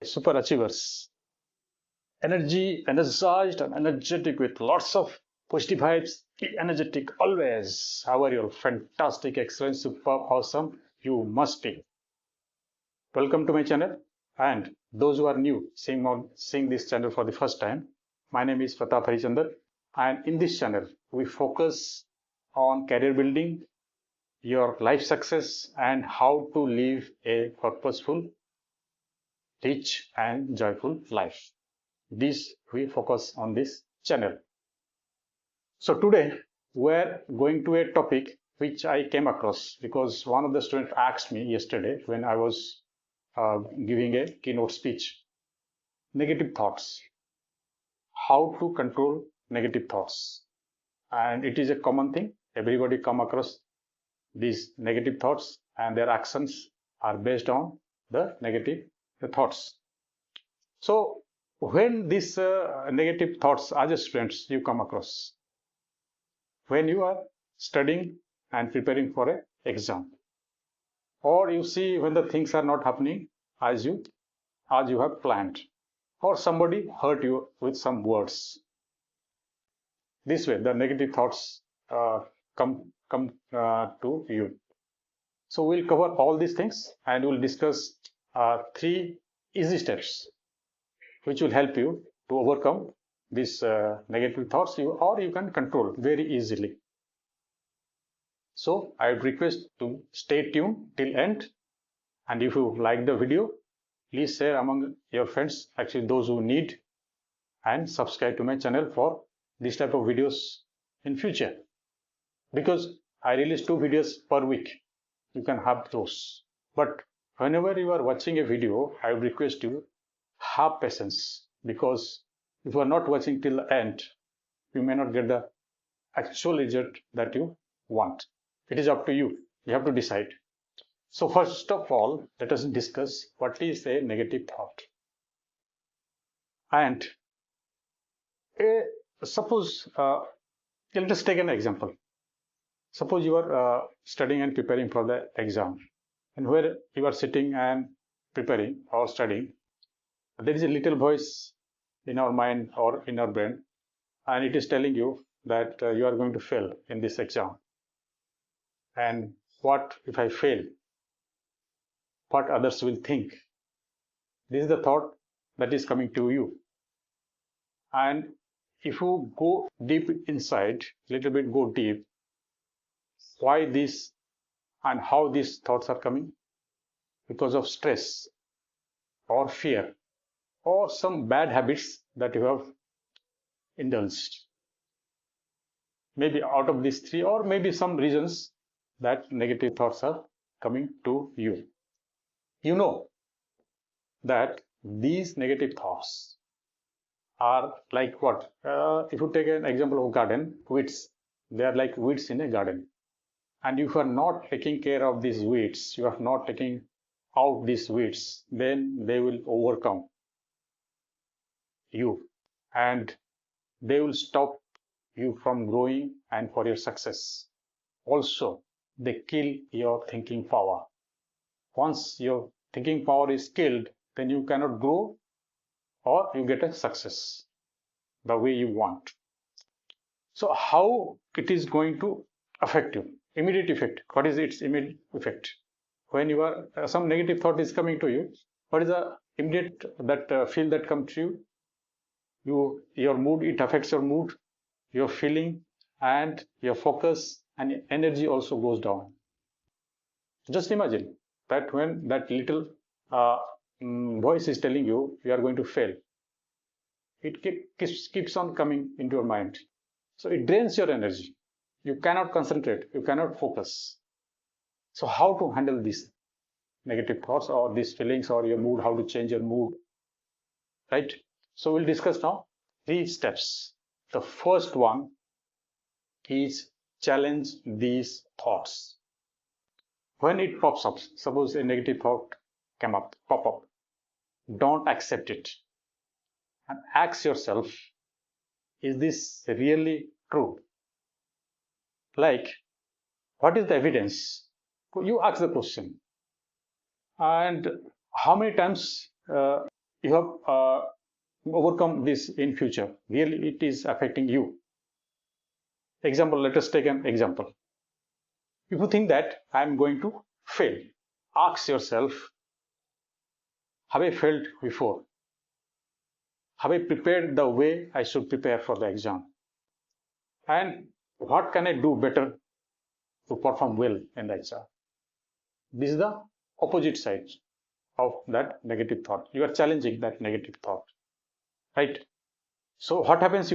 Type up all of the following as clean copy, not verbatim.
super achievers, energized and energetic with lots of positive vibes, energetic always. How are you? Fantastic, excellent, superb, awesome. You must be. Welcome to my channel. And those who are new, seeing this channel for the first time, my name is Pratap Harichandar. And in this channel, we focus on career building, your life success, and how to live a purposeful, rich, and joyful life. This we focus on this channel. So today we're going to a topic which I came across because one of the students asked me yesterday when I was giving a keynote speech. Negative thoughts. How to control negative thoughts. And it is a common thing. Everybody come across these negative thoughts and their actions are based on the negative thoughts. So when these negative thoughts as a students you come across, when you are studying and preparing for an exam, or you see when the things are not happening as you have planned, or somebody hurt you with some words, this way the negative thoughts come to you. So we'll cover all these things and we'll discuss 3 easy steps which will help you to overcome these negative thoughts, or you can control very easily. So I would request to stay tuned till end, and if you like the video, please share among your friends, actually those who need, and subscribe to my channel for this type of videos in future, because I release 2 videos per week. You can have those, but whenever you are watching a video, I would request you have patience, because if you are not watching till the end, you may not get the actual result that you want. It is up to you. You have to decide. So first of all, let us discuss what is a negative thought. And suppose, let us take an example. Suppose you are studying and preparing for the exam, and where you are sitting and preparing or studying, there is a little voice in our mind or in our brain, and it is telling you that you are going to fail in this exam. And what if I fail? What others will think? This is the thought that is coming to you. And if you go deep inside, little bit go deep, why this and how these thoughts are coming? Because of stress or fear or some bad habits that you have indulged. Maybe out of these 3, or maybe some reasons that negative thoughts are coming to you. You know that these negative thoughts are like what? If you take an example of garden, weeds. They are like weeds in a garden. And if you are not taking care of these weeds, you are not taking out these weeds, then they will overcome you and they will stop you from growing and for your success. Also, they kill your thinking power. Once your thinking power is killed, then you cannot grow or you get a success the way you want. So how it is going to affect you? Immediate effect. What is its immediate effect? When you are some negative thought is coming to you, what is the immediate that feel that comes to you? Your mood, it affects your mood, your feeling, and your focus and energy also goes down. Just imagine that when that little voice is telling you you are going to fail, it keeps on coming into your mind. So it drains your energy. You cannot concentrate, you cannot focus. So how to handle these negative thoughts or these feelings or your mood, how to change your mood, right? So we'll discuss now 3 steps. The first one is challenge these thoughts. When it pops up, suppose a negative thought pop up, don't accept it and ask yourself, is this really true? Like, what is the evidence? You ask the question. And how many times you have overcome this in future. Really, it is affecting you. Example, let us take an example. If you think that I am going to fail, ask yourself, have I failed before? Have I prepared the way I should prepare for the exam? And what can I do better to perform well in the exam? This is the opposite side of that negative thought. You are challenging that negative thought, right? So what happens,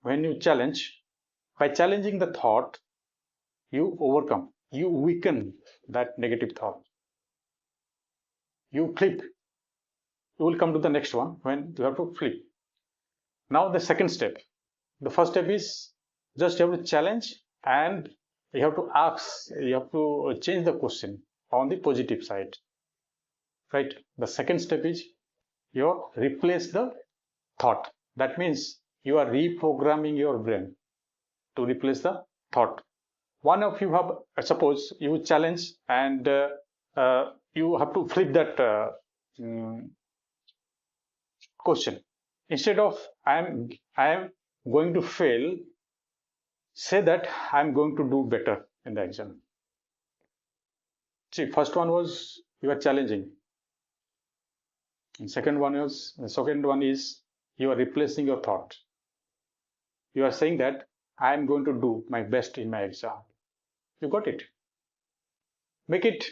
when you challenge, by challenging the thought, you overcome, you weaken that negative thought. You flip. You will come to the next one when you have to flip. Now the second step. The first step is just you have to challenge and you have to ask, you have to change the question on the positive side, right? The second step is you replace the thought. That means you are reprogramming your brain to replace the thought. One of you have, suppose you challenge and you have to flip that question. Instead of I am going to fail, say that I'm going to do better in the exam. See, first one was you are challenging. And second one is you are replacing your thought. You are saying that I am going to do my best in my exam. You got it. Make it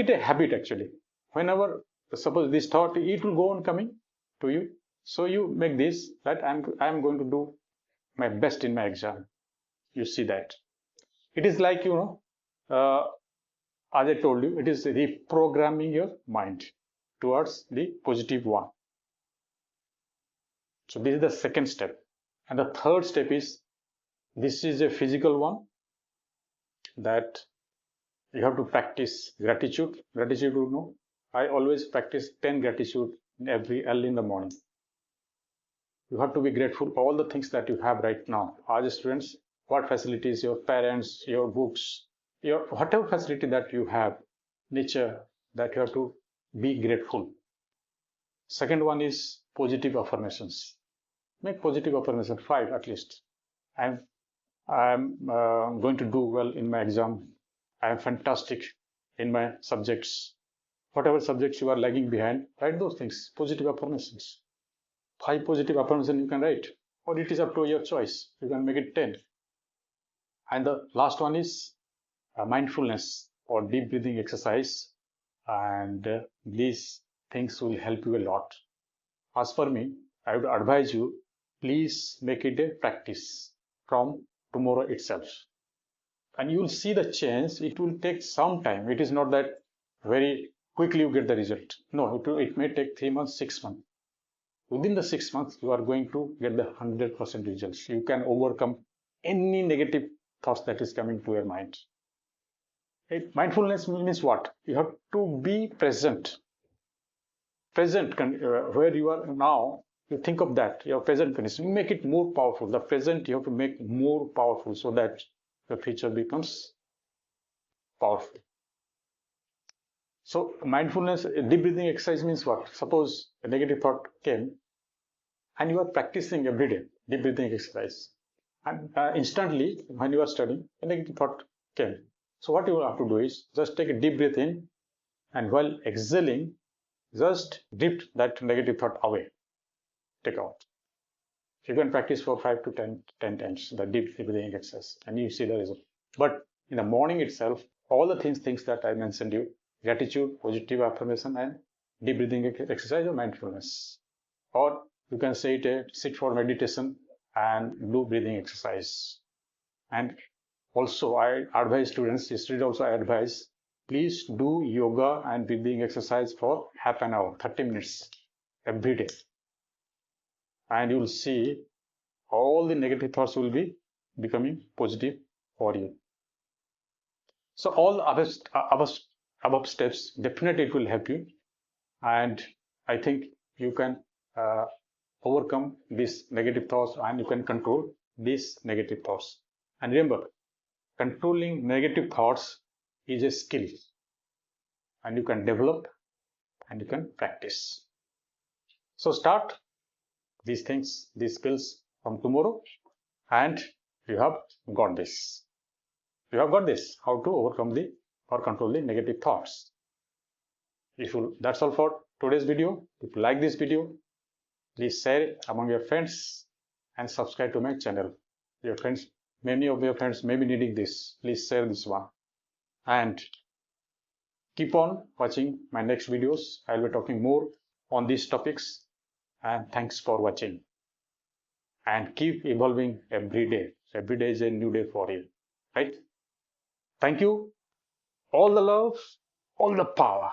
a habit actually. Whenever suppose this thought, it will go on coming to you. So you make this that I'm going to do my best in my exam. You see that. It is like, as I told you, it is reprogramming your mind towards the positive one. So this is the second step. And the third step is, this is a physical one, that you have to practice gratitude. Gratitude, I always practice 10 gratitude every early in the morning. You have to be grateful for all the things that you have right now. As students, what facilities, your parents, your books, your whatever facility that you have, nature, that you have to be grateful. Second one is positive affirmations. Make positive affirmation 5 at least. I'm going to do well in my exam. I am fantastic in my subjects. Whatever subjects you are lagging behind, write those things. Positive affirmations. 5 positive affirmations you can write, or it is up to your choice. You can make it 10. And the last one is mindfulness or deep breathing exercise. And these things will help you a lot. As for me, I would advise you, please make it a practice from tomorrow itself. And you will see the change. It will take some time. It is not that very quickly you get the result. No, it may take 3 months, 6 months. Within the 6 months, you are going to get the 100% results. You can overcome any negative thoughts that is coming to your mind. Mindfulness means what? You have to be present. Present, where you are now, you think of that, your present condition. You make it more powerful. The present you have to make more powerful so that the future becomes powerful. So mindfulness, deep breathing exercise means what? Suppose a negative thought came and you are practicing every day deep breathing exercise, and instantly when you are studying, a negative thought came. So what you have to do is just take a deep breath in, and while exhaling, just drift that negative thought away, take out. You can practice for 5 to 10 times the deep breathing exercise and you see the result. But in the morning itself, all the things that I mentioned you, gratitude, positive affirmation, and deep breathing exercise or mindfulness. Or you can say it, sit for meditation and do breathing exercise. And also I advise students, also I advise, please do yoga and breathing exercise for half an hour, 30 minutes every day. And you will see all the negative thoughts will be becoming positive for you. So all above steps, definitely it will help you. And I think you can overcome these negative thoughts and you can control these negative thoughts. And remember, controlling negative thoughts is a skill and you can develop and you can practice. So start these things, these skills from tomorrow, and you have got this. You have got this, how to overcome the or control the negative thoughts. That's all for today's video. If you like this video, please share it among your friends and subscribe to my channel. Your friends, many of your friends may be needing this. Please share this one. And keep on watching my next videos. I'll be talking more on these topics. And thanks for watching. And keep evolving every day. Every day is a new day for you. Right? Thank you. All the love, all the power.